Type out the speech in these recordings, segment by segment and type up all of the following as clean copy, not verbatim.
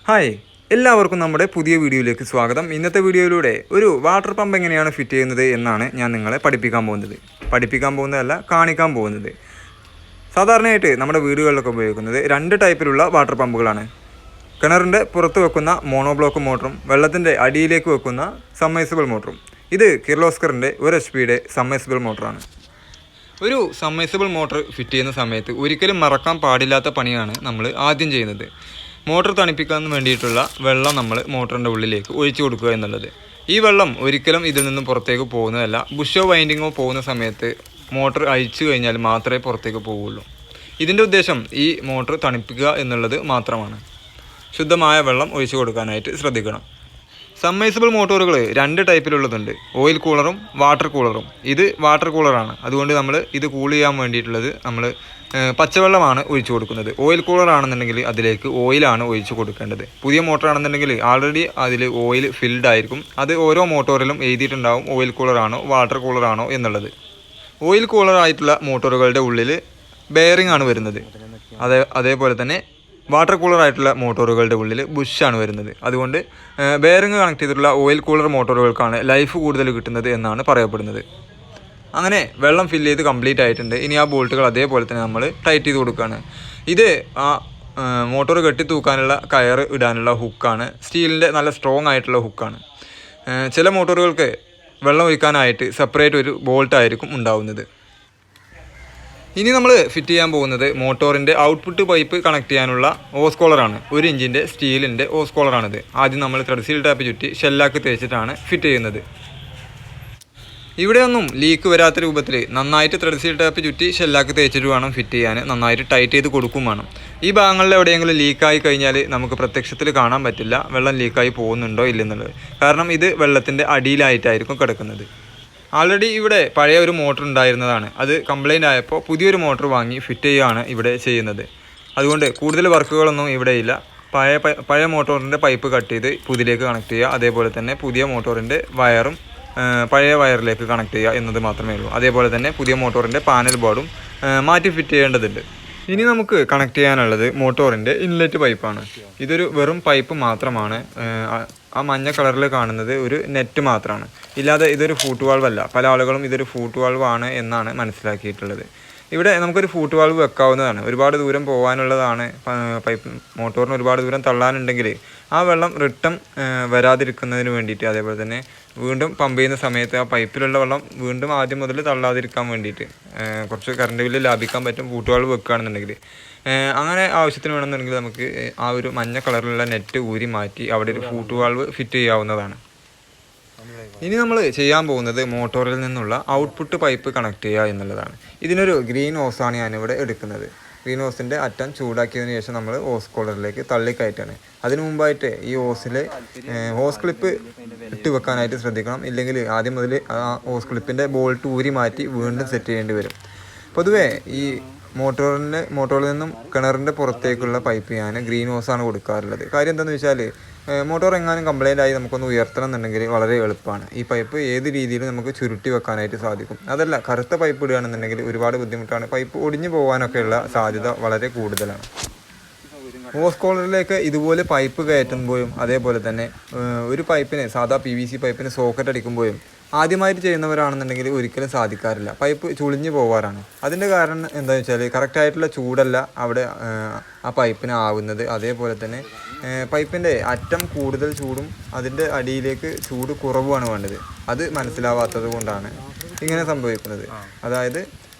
Hi, എല്ലാവർക്കും നമ്മുടെ പുതിയ വീഡിയോയിലേക്ക് സ്വാഗതം. ഇന്നത്തെ വീഡിയോയിലൂടെ ഒരു വാട്ടർ പമ്പ് എങ്ങനെയാണ് ഫിറ്റ് ചെയ്യുന്നത് എന്നാണ് ഞാൻ നിങ്ങളെ പഠിപ്പിക്കാൻ പോകുന്നതല്ല, കാണിക്കാൻ പോകുന്നത്. സാധാരണയായിട്ട് നമ്മുടെ വീടുകളിലൊക്കെ ഉപയോഗിക്കുന്നത് രണ്ട് ടൈപ്പിലുള്ള വാട്ടർ പമ്പുകളാണ്. കിണറിൻ്റെ പുറത്ത് വെക്കുന്ന മോണോബ്ലോക്ക് മോട്ടറും വെള്ളത്തിൻ്റെ അടിയിലേക്ക് വെക്കുന്ന സബ്മേഴ്സിബിൾ മോട്ടറും. ഇത് കിർലോസ്കറിൻ്റെ 1 HP സബ്മേഴ്സിബിൾ മോട്ടറാണ്. ഒരു സബ്മേഴ്സിബിൾ മോട്ടർ ഫിറ്റ് ചെയ്യുന്ന സമയത്ത് ഒരിക്കലും മറക്കാൻ പാടില്ലാത്ത പണിയാണ് നമ്മൾ ആദ്യം ചെയ്യുന്നത്. മോട്ടർ തണുപ്പിക്കാൻ വേണ്ടിയിട്ടുള്ള വെള്ളം നമ്മൾ മോട്ടറിൻ്റെ ഉള്ളിലേക്ക് ഒഴിച്ചു കൊടുക്കുക എന്നുള്ളത്. ഈ വെള്ളം ഒരിക്കലും ഇതിൽ നിന്നും പുറത്തേക്ക് പോകുന്നതല്ല. ബുഷോ വൈൻഡിങ്ങോ പോകുന്ന സമയത്ത് മോട്ടർ അഴിച്ചു കഴിഞ്ഞാൽ മാത്രമേ പുറത്തേക്ക് പോവുള്ളൂ. ഇതിൻ്റെ ഉദ്ദേശം ഈ മോട്ടർ തണുപ്പിക്കുക എന്നുള്ളത് മാത്രമാണ്. ശുദ്ധമായ വെള്ളം ഒഴിച്ചു കൊടുക്കാനായിട്ട് ശ്രദ്ധിക്കണം. സബ്മേഴ്സിബിൾ മോട്ടോറുകൾ രണ്ട് ടൈപ്പിലുള്ളതുണ്ട്, ഓയിൽ കൂളറും വാട്ടർ കൂളറും. ഇത് വാട്ടർ കൂളറാണ്, അതുകൊണ്ട് നമ്മൾ ഇത് കൂൾ ചെയ്യാൻ വേണ്ടിയിട്ടുള്ളത് നമ്മൾ പച്ചവെള്ളമാണ് ഒഴിച്ചു കൊടുക്കുന്നത്. ഓയിൽ കൂളർ ആണെന്നുണ്ടെങ്കിൽ അതിലേക്ക് ഓയിലാണ് ഒഴിച്ചു കൊടുക്കേണ്ടത്. പുതിയ മോട്ടർ ആണെന്നുണ്ടെങ്കിൽ ആൾറെഡി അതിൽ ഓയിൽ ഫിൽഡ് ആയിരിക്കും. അത് ഓരോ മോട്ടോറിലും എഴുതിയിട്ടുണ്ടാവും ഓയിൽ കൂളറാണോ വാട്ടർ കൂളറാണോ എന്നുള്ളത്. ഓയിൽ കൂളറായിട്ടുള്ള മോട്ടോറുകളുടെ ഉള്ളിൽ ബെയറിംഗ് ആണ് വരുന്നത്. അതേപോലെ തന്നെ വാട്ടർ കൂളറായിട്ടുള്ള മോട്ടോറുകളുടെ ഉള്ളിൽ ബുഷാണ് വരുന്നത്. അതുകൊണ്ട് ബെയറിംഗ് കണക്ട് ചെയ്തിട്ടുള്ള ഓയിൽ കൂളർ മോട്ടോറുകൾക്കാണ് ലൈഫ് കൂടുതൽ കിട്ടുന്നത് എന്നാണ് പറയപ്പെടുന്നത്. അങ്ങനെ വെള്ളം ഫില്ല് ചെയ്ത് കംപ്ലീറ്റ് ആയിട്ടുണ്ട്. ഇനി ആ ബോൾട്ടുകൾ അതേപോലെ തന്നെ നമ്മൾ ടൈറ്റ് ചെയ്ത് കൊടുക്കുകയാണ്. ഇത് ആ മോട്ടോർ കെട്ടി തൂക്കാനുള്ള കയർ ഇടാനുള്ള ഹുക്കാണ്. സ്റ്റീലിൻ്റെ നല്ല സ്ട്രോങ് ആയിട്ടുള്ള ഹുക്കാണ്. ചില മോട്ടോറുകൾക്ക് വെള്ളം ഒഴിക്കാനായിട്ട് സെപ്പറേറ്റ് ഒരു ബോൾട്ടായിരിക്കും ഉണ്ടാവുന്നത്. ഇനി നമ്മൾ ഫിറ്റ് ചെയ്യാൻ പോകുന്നത് മോട്ടോറിൻ്റെ ഔട്ട്പുട്ട് പൈപ്പ് കണക്ട് ചെയ്യാനുള്ള ഓസ് കോളറാണ്. 1 ഇഞ്ചിൻ്റെ സ്റ്റീലിൻ്റെ ഓസ് കോളറാണിത്. ആദ്യം നമ്മൾ ത്രെഡ് സീൽ ടാപ്പ് ചുറ്റി ഷെല്ലാക്ക് തേച്ചിട്ടാണ് ഫിറ്റ് ചെയ്യുന്നത്. ഇവിടെയൊന്നും ലീക്ക് വരാത്ത രൂപത്തിൽ നന്നായിട്ട് ത്രെഡ് സീൽ ടാപ്പ് ചുറ്റി ഷെല്ലാക്ക് തേച്ചിട്ട് വേണം ഫിറ്റ് ചെയ്യാൻ. നന്നായിട്ട് ടൈറ്റ് ചെയ്ത് കൊടുക്കും വേണം. ഈ ഭാഗങ്ങളിൽ എവിടെയെങ്കിലും ലീക്കായി കഴിഞ്ഞാൽ നമുക്ക് പ്രത്യക്ഷത്തിൽ കാണാൻ പറ്റില്ല വെള്ളം ലീക്കായി പോകുന്നുണ്ടോ ഇല്ലെന്നുള്ളത്. കാരണം ഇത് വെള്ളത്തിൻ്റെ അടിയിലായിട്ടായിരിക്കും കിടക്കുന്നത്. ആൾറെഡി ഇവിടെ പഴയ ഒരു മോട്ടർ ഉണ്ടായിരുന്നതാണ്. അത് കംപ്ലൈൻ്റ് ആയപ്പോൾ പുതിയൊരു മോട്ടർ വാങ്ങി ഫിറ്റ് ചെയ്യുകയാണ് ഇവിടെ ചെയ്യുന്നത്. അതുകൊണ്ട് കൂടുതൽ വർക്കുകളൊന്നും ഇവിടെ ഇല്ല. പഴയ മോട്ടോറിൻ്റെ പൈപ്പ് കട്ട് ചെയ്ത് പുതിയതിലേക്ക് കണക്ട് ചെയ്യുക. അതേപോലെ തന്നെ പുതിയ മോട്ടോറിൻ്റെ വയറും പഴയ വയറിലേക്ക് കണക്ട് ചെയ്യുക എന്നത് മാത്രമേ ഉള്ളൂ. അതേപോലെ തന്നെ പുതിയ മോട്ടോറിൻ്റെ പാനൽ ബോർഡും മാറ്റി ഫിറ്റ് ചെയ്യേണ്ടതുണ്ട്. ഇനി നമുക്ക് കണക്ട് ചെയ്യാനുള്ളത് മോട്ടോറിൻ്റെ ഇൻലെറ്റ് പൈപ്പാണ്. ഇതൊരു വെറും പൈപ്പ് മാത്രമാണ്. ആ മഞ്ഞ കളറിൽ കാണുന്നത് ഒരു നെറ്റ് മാത്രമാണ്. ഇല്ലാതെ ഇതൊരു ഫൂട്ട് വാൾവല്ല. പല ആളുകളും ഇതൊരു ഫൂട്ട് വാൾവാണ് എന്നാണ് മനസ്സിലാക്കിയിട്ടുള്ളത്. ഇവിടെ നമുക്കൊരു ഫൂട്ട് വാൾവ് വെക്കാവുന്നതാണ്. ഒരുപാട് ദൂരം പോകാനുള്ളതാണ് പൈപ്പ്. മോട്ടോറിന് ഒരുപാട് ദൂരം തള്ളാനുണ്ടെങ്കിൽ ആ വെള്ളം റിട്ടേൺ വരാതിരിക്കുന്നതിന് വേണ്ടിയിട്ട്, അതേപോലെ തന്നെ വീണ്ടും പമ്പ് ചെയ്യുന്ന സമയത്ത് ആ പൈപ്പിലുള്ള വെള്ളം വീണ്ടും ആദ്യം മുതൽ തള്ളാതിരിക്കാൻ വേണ്ടിയിട്ട് കുറച്ച് കറണ്ട് ബില്ല് ലാഭിക്കാൻ പറ്റും ഫൂട്ട് വാൾവ് വെക്കുകയാണെന്നുണ്ടെങ്കിൽ. അങ്ങനെ ആവശ്യത്തിന് വേണമെന്നുണ്ടെങ്കിൽ നമുക്ക് ആ ഒരു മഞ്ഞ കളറിലുള്ള നെറ്റ് ഊരി മാറ്റി അവിടെ ഒരു ഫൂട്ട് വാൾവ് ഫിറ്റ് ചെയ്യാവുന്നതാണ്. ഇനി നമ്മൾ ചെയ്യാൻ പോകുന്നത് മോട്ടോറിൽ നിന്നുള്ള ഔട്ട്പുട്ട് പൈപ്പ് കണക്ട് ചെയ്യുക എന്നുള്ളതാണ്. ഇതിനൊരു ഗ്രീൻ ഓസാണ് ഞാനിവിടെ എടുക്കുന്നത്. ഗ്രീൻ ഓസിൻ്റെ അറ്റം ചൂടാക്കിയതിന് ശേഷം നമ്മൾ ഓസ് കോളറിലേക്ക് തള്ളിക്കയറ്റാണ്. അതിനു മുമ്പായിട്ട് ഈ ഓസിൽ ഹോസ് ക്ലിപ്പ് ഇട്ട് വെക്കാനായിട്ട് ശ്രദ്ധിക്കണം. ഇല്ലെങ്കിൽ ആദ്യം മുതൽ ആ ഹോസ് ക്ലിപ്പിൻ്റെ ബോൾട്ട് ഊരി മാറ്റി വീണ്ടും സെറ്റ് ചെയ്യേണ്ടി വരും. പൊതുവേ ഈ മോട്ടോറിൽ നിന്നും കിണറിൻ്റെ പുറത്തേക്കുള്ള പൈപ്പ് ഞാൻ ഗ്രീൻ ഹോസാണ് കൊടുക്കാറുള്ളത്. കാര്യം എന്താണെന്ന് വെച്ചാൽ മോട്ടോർ എങ്ങാനും കംപ്ലൈൻ്റ് ആയി നമുക്കൊന്ന് ഉയർത്തണം എന്നുണ്ടെങ്കിൽ വളരെ എളുപ്പമാണ്. ഈ പൈപ്പ് ഏത് രീതിയിലും നമുക്ക് ചുരുട്ടി വെക്കാനായിട്ട് സാധിക്കും. അതല്ല, കറുത്ത പൈപ്പ് ഇടുകയാണെന്നുണ്ടെങ്കിൽ ഒരുപാട് ബുദ്ധിമുട്ടാണ്. പൈപ്പ് ഒടിഞ്ഞു പോകാനൊക്കെയുള്ള സാധ്യത വളരെ കൂടുതലാണ്. ഹോസ് കോളറിലേക്ക് ഇതുപോലെ പൈപ്പ് കയറ്റുമ്പോഴും അതേപോലെ തന്നെ ഒരു പൈപ്പിന് സാധാ PVC പൈപ്പിന് സോക്കറ്റ് അടിക്കുമ്പോഴും ആദ്യമായിട്ട് ചെയ്യുന്നവരാണെന്നുണ്ടെങ്കിൽ ഒരിക്കലും സാധിക്കാറില്ല. പൈപ്പ് ചുളിഞ്ഞു പോകാറാണ്. അതിൻ്റെ കാരണം എന്താണെന്ന് വെച്ചാൽ കറക്റ്റായിട്ടുള്ള ചൂടല്ല അവിടെ ആ പൈപ്പിന് ആവുന്നത്. അതേപോലെ തന്നെ പൈപ്പിൻ്റെ അറ്റം കൂടുതൽ ചൂടും അതിൻ്റെ അടിയിലേക്ക് ചൂട് കുറവുമാണ് വേണ്ടത്. അത് മനസ്സിലാവാത്തത് കൊണ്ടാണ് ഇങ്ങനെ സംഭവിക്കുന്നത്. അതായത്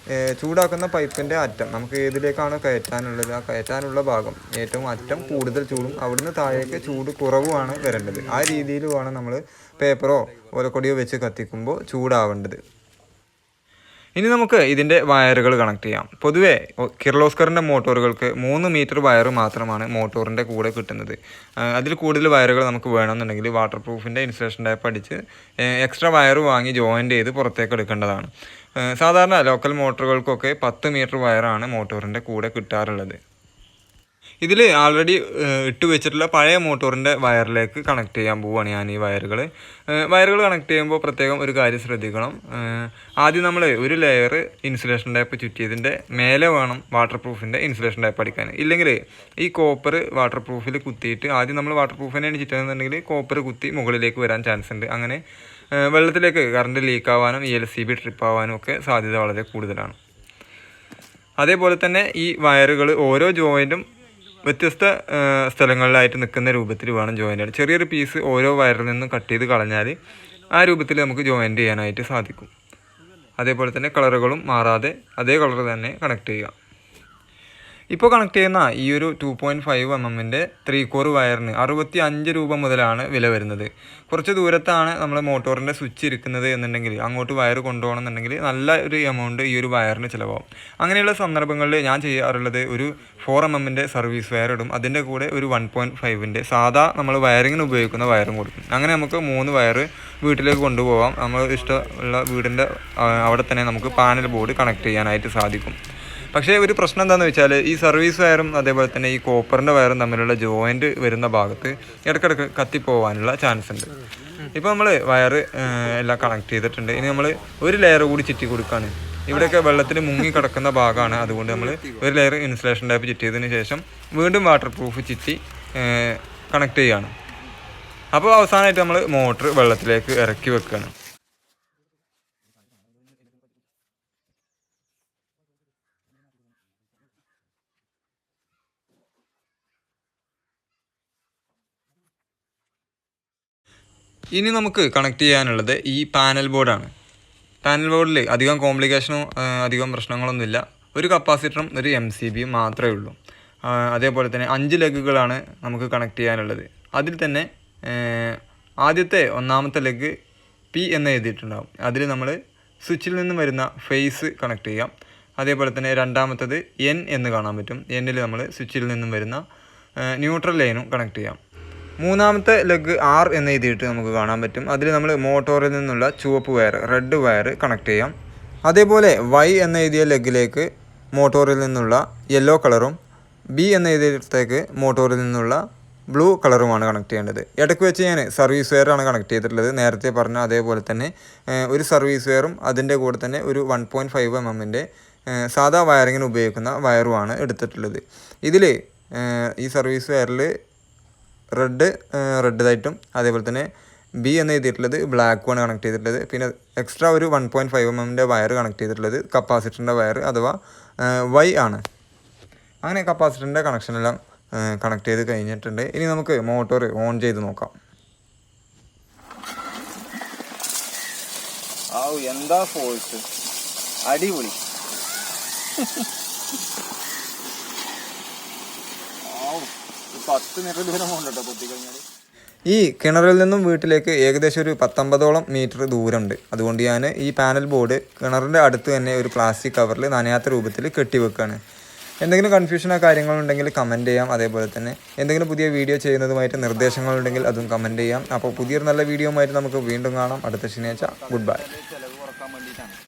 ചൂടാക്കുന്ന പൈപ്പിൻ്റെ അറ്റം നമുക്ക് ഏതിലേക്കാണോ കയറ്റാനുള്ളത് ആ കയറ്റാനുള്ള ഭാഗം ഏറ്റവും അറ്റം കൂടുതൽ ചൂടും അവിടുന്ന് താഴേക്ക് ചൂട് കുറവുമാണ് വരേണ്ടത്. ആ രീതിയിൽ വേണം നമ്മൾ പേപ്പറോ ഓലക്കൊടിയോ വെച്ച് കത്തിക്കുമ്പോൾ ചൂടാവേണ്ടത്. ഇനി നമുക്ക് ഇതിൻ്റെ വയറുകൾ കണക്ട് ചെയ്യാം. പൊതുവേ കിർലോസ്കറിൻ്റെ മോട്ടോറുകൾക്ക് 3 മീറ്റർ വയർ മാത്രമാണ് മോട്ടോറിൻ്റെ കൂടെ കിട്ടുന്നത്. അതിൽ കൂടുതൽ വയറുകൾ നമുക്ക് വേണമെന്നുണ്ടെങ്കിൽ വാട്ടർ പ്രൂഫിൻ്റെ ഇൻസുലേഷൻ ടൈപ്പ് അടിച്ച് എക്സ്ട്രാ വയർ വാങ്ങി ജോയിൻ്റ് ചെയ്ത് പുറത്തേക്ക് എടുക്കേണ്ടതാണ്. സാധാരണ ലോക്കൽ മോട്ടോറുകൾക്കൊക്കെ 10 മീറ്റർ വയറാണ് മോട്ടോറിൻ്റെ കൂടെ കിട്ടാറുള്ളത്. ഇതിൽ ആൾറെഡി ഇട്ട് വെച്ചിട്ടുള്ള പഴയ മോട്ടോറിൻ്റെ വയറിലേക്ക് കണക്ട് ചെയ്യാൻ പോവുകയാണ് ഞാൻ ഈ വയറുകൾ കണക്ട് ചെയ്യുമ്പോൾ പ്രത്യേകം ഒരു കാര്യം ശ്രദ്ധിക്കണം. ആദ്യം നമ്മൾ ഒരു ലെയർ ഇൻസുലേഷൻ ടൈപ്പ് ചുറ്റിയതിൻ്റെ മേലെ വേണം വാട്ടർ പ്രൂഫിൻ്റെ ഇൻസുലേഷൻ ടൈപ്പ് അടിക്കാൻ. ഇല്ലെങ്കിൽ ഈ കോപ്പർ വാട്ടർ പ്രൂഫിൽ കുത്തിയിട്ട് ആദ്യം നമ്മൾ വാട്ടർ പ്രൂഫ് തന്നെയാണ് ചുറ്റുന്നുണ്ടെങ്കിൽ കോപ്പർ കുത്തി മുകളിലേക്ക് വരാൻ ചാൻസ് ഉണ്ട്. അങ്ങനെ വെള്ളത്തിലേക്ക് കറണ്ട് ലീക്ക് ആവാനും LCB ട്രിപ്പ് ആവാനും ഒക്കെ സാധ്യത വളരെ കൂടുതലാണ്. അതേപോലെ തന്നെ ഈ വയറുകൾ ഓരോ ജോയിൻറ്റും വ്യത്യസ്ത സ്ഥലങ്ങളിലായിട്ട് നിൽക്കുന്ന രൂപത്തിൽ വേണം ജോയിൻ്റ് ചെയ്യാൻ. ചെറിയൊരു പീസ് ഓരോ വയറിൽ നിന്നും കട്ട് ചെയ്ത് കളഞ്ഞാൽ ആ രൂപത്തിൽ നമുക്ക് ജോയിൻ്റ് ചെയ്യാനായിട്ട് സാധിക്കും. അതേപോലെ തന്നെ കളറുകളും മാറാതെ അതേ കളർ തന്നെ കണക്ട് ചെയ്യുക. ഇപ്പോൾ കണക്ട് ചെയ്യുന്ന ഈ ഒരു 2.5 mm 3 കോർ വയറിന് 65 രൂപ മുതലാണ് വില വരുന്നത്. കുറച്ച് ദൂരത്താണ് നമ്മൾ മോട്ടോറിൻ്റെ സ്വിച്ച് ഇരിക്കുന്നത് എന്നുണ്ടെങ്കിൽ അങ്ങോട്ട് വയർ കൊണ്ടുപോകണമെന്നുണ്ടെങ്കിൽ നല്ല ഒരു എമൗണ്ട് ഈ ഒരു വയറിന് ചിലവാകും. അങ്ങനെയുള്ള സന്ദർഭങ്ങളിൽ ഞാൻ ചെയ്യാറുള്ളത് ഒരു 4 mm സർവീസ് വയർ ഇടും. അതിൻ്റെ കൂടെ ഒരു 1.5 സാധാ നമ്മൾ വയറിങ്ങിന് ഉപയോഗിക്കുന്ന വയറും കൊടുക്കും. അങ്ങനെ നമുക്ക് 3 വയർ വീട്ടിലേക്ക് കൊണ്ടുപോകാം. നമ്മൾ ഇഷ്ടമുള്ള വീടിൻ്റെ അവിടെ തന്നെ നമുക്ക് പാനൽ ബോർഡ് കണക്ട് ചെയ്യാനായിട്ട് സാധിക്കും. പക്ഷേ ഒരു പ്രശ്നം എന്താണെന്ന് വെച്ചാൽ ഈ സർവീസ് വയറും അതേപോലെ തന്നെ ഈ കോപ്പറിൻ്റെ വയറും തമ്മിലുള്ള ജോയിൻറ്റ് വരുന്ന ഭാഗത്ത് ഇടയ്ക്കിടയ്ക്ക് കത്തിപ്പോവാനുള്ള ചാൻസ് ഉണ്ട്. ഇപ്പോൾ നമ്മൾ വയർ എല്ലാം കണക്ട് ചെയ്തിട്ടുണ്ട്. ഇനി നമ്മൾ ഒരു ലെയർ കൂടി ചുറ്റി കൊടുക്കുകയാണ്. ഇവിടെയൊക്കെ വെള്ളത്തിൽ മുങ്ങി കിടക്കുന്ന ഭാഗമാണ്. അതുകൊണ്ട് നമ്മൾ ഒരു ലെയർ ഇൻസുലേഷൻ ടൈപ്പ് ചുറ്റിയതിന് ശേഷം വീണ്ടും വാട്ടർ പ്രൂഫ് ചുറ്റി കണക്ട് ചെയ്യുകയാണ്. അപ്പോൾ അവസാനമായിട്ട് നമ്മൾ മോട്ടർ വെള്ളത്തിലേക്ക് ഇറക്കി വെക്കുകയാണ്. ഇനി നമുക്ക് കണക്ട് ചെയ്യാനുള്ളത് ഈ പാനൽ ബോർഡാണ്. പാനൽ ബോർഡിൽ അധികം കോംപ്ലിക്കേഷനോ അധികം പ്രശ്നങ്ങളൊന്നുമില്ല. ഒരു കപ്പാസിറ്ററും ഒരു MCBയും മാത്രമേ ഉള്ളൂ. അതേപോലെ തന്നെ 5 ലെഗുകളാണ് നമുക്ക് കണക്ട് ചെയ്യാനുള്ളത്. അതിൽ തന്നെ ആദ്യത്തെ ഒന്നാമത്തെ ലെഗ് P എന്ന് എഴുതിയിട്ടുണ്ടാകും. അതിൽ നമ്മൾ സ്വിച്ചിൽ നിന്നും വരുന്ന ഫേസ് കണക്ട് ചെയ്യാം. അതേപോലെ തന്നെ രണ്ടാമത്തത് N എന്ന് കാണാൻ പറ്റും. Nൽ നമ്മൾ സ്വിച്ചിൽ നിന്നും വരുന്ന ന്യൂട്രൽ ലൈനും കണക്ട് ചെയ്യാം. മൂന്നാമത്തെ ലെഗ് R എന്ന് എഴുതിയിട്ട് നമുക്ക് കാണാൻ പറ്റും. അതിൽ നമ്മൾ മോട്ടോറിൽ നിന്നുള്ള ചുവപ്പ് വയർ റെഡ് വയർ കണക്ട് ചെയ്യാം. അതേപോലെ Y എന്ന് എഴുതിയ ലെഗിലേക്ക് മോട്ടോറിൽ നിന്നുള്ള യെല്ലോ കളറും B എന്ന് എഴുതിയത്തേക്ക് മോട്ടോറിൽ നിന്നുള്ള ബ്ലൂ കളറുമാണ് കണക്ട് ചെയ്യേണ്ടത്. ഇടയ്ക്ക് വെച്ച് ഞാൻ സർവീസ് വയറാണ് കണക്ട് ചെയ്തിട്ടുള്ളത്. നേരത്തെ പറഞ്ഞ അതേപോലെ തന്നെ ഒരു സർവീസ് വയറും അതിൻ്റെ കൂടെ തന്നെ ഒരു 1.5 mm സാധാ വയറിങ്ങിന് ഉപയോഗിക്കുന്ന വയറുമാണ് എടുത്തിട്ടുള്ളത്. ഇതിൽ ഈ സർവീസ് വയറിൽ റെഡായിട്ടും അതേപോലെ തന്നെ B എന്ന് എഴുതിയിട്ടുള്ളത് ബ്ലാക്കുമാണ് കണക്ട് ചെയ്തിട്ടുള്ളത്. പിന്നെ എക്സ്ട്രാ ഒരു 1.5 mm വയർ കണക്ട് ചെയ്തിട്ടുള്ളത് കപ്പാസിറ്ററിൻ്റെ വയർ അഥവാ Y ആണ്. അങ്ങനെ കപ്പാസിറ്ററിൻ്റെ കണക്ഷനെല്ലാം കണക്ട് ചെയ്ത് കഴിഞ്ഞിട്ടുണ്ട്. ഇനി നമുക്ക് മോട്ടോർ ഓൺ ചെയ്ത് നോക്കാം. എന്താ ഫോഴ്സ്, അടിപൊളി. ഈ കിണറിൽ നിന്നും വീട്ടിലേക്ക് ഏകദേശം ഒരു 19 മീറ്റർ ദൂരമുണ്ട്. അതുകൊണ്ട് ഞാൻ ഈ പാനൽ ബോർഡ് കിണറിൻ്റെ അടുത്ത് തന്നെ ഒരു പ്ലാസ്റ്റിക് കവറിൽ നനയാത്ത രൂപത്തിൽ കെട്ടിവെക്കുകയാണ്. എന്തെങ്കിലും കൺഫ്യൂഷനോ കാര്യങ്ങളുണ്ടെങ്കിൽ കമൻറ്റ് ചെയ്യാം. അതേപോലെ തന്നെ എന്തെങ്കിലും പുതിയ വീഡിയോ ചെയ്യുന്നതുമായിട്ട് നിർദ്ദേശങ്ങളുണ്ടെങ്കിൽ അതും കമൻറ്റ് ചെയ്യാം. അപ്പോൾ പുതിയൊരു നല്ല വീഡിയോ ആയിട്ട് നമുക്ക് വീണ്ടും കാണാം അടുത്ത ശനിയാഴ്ച. Good bye.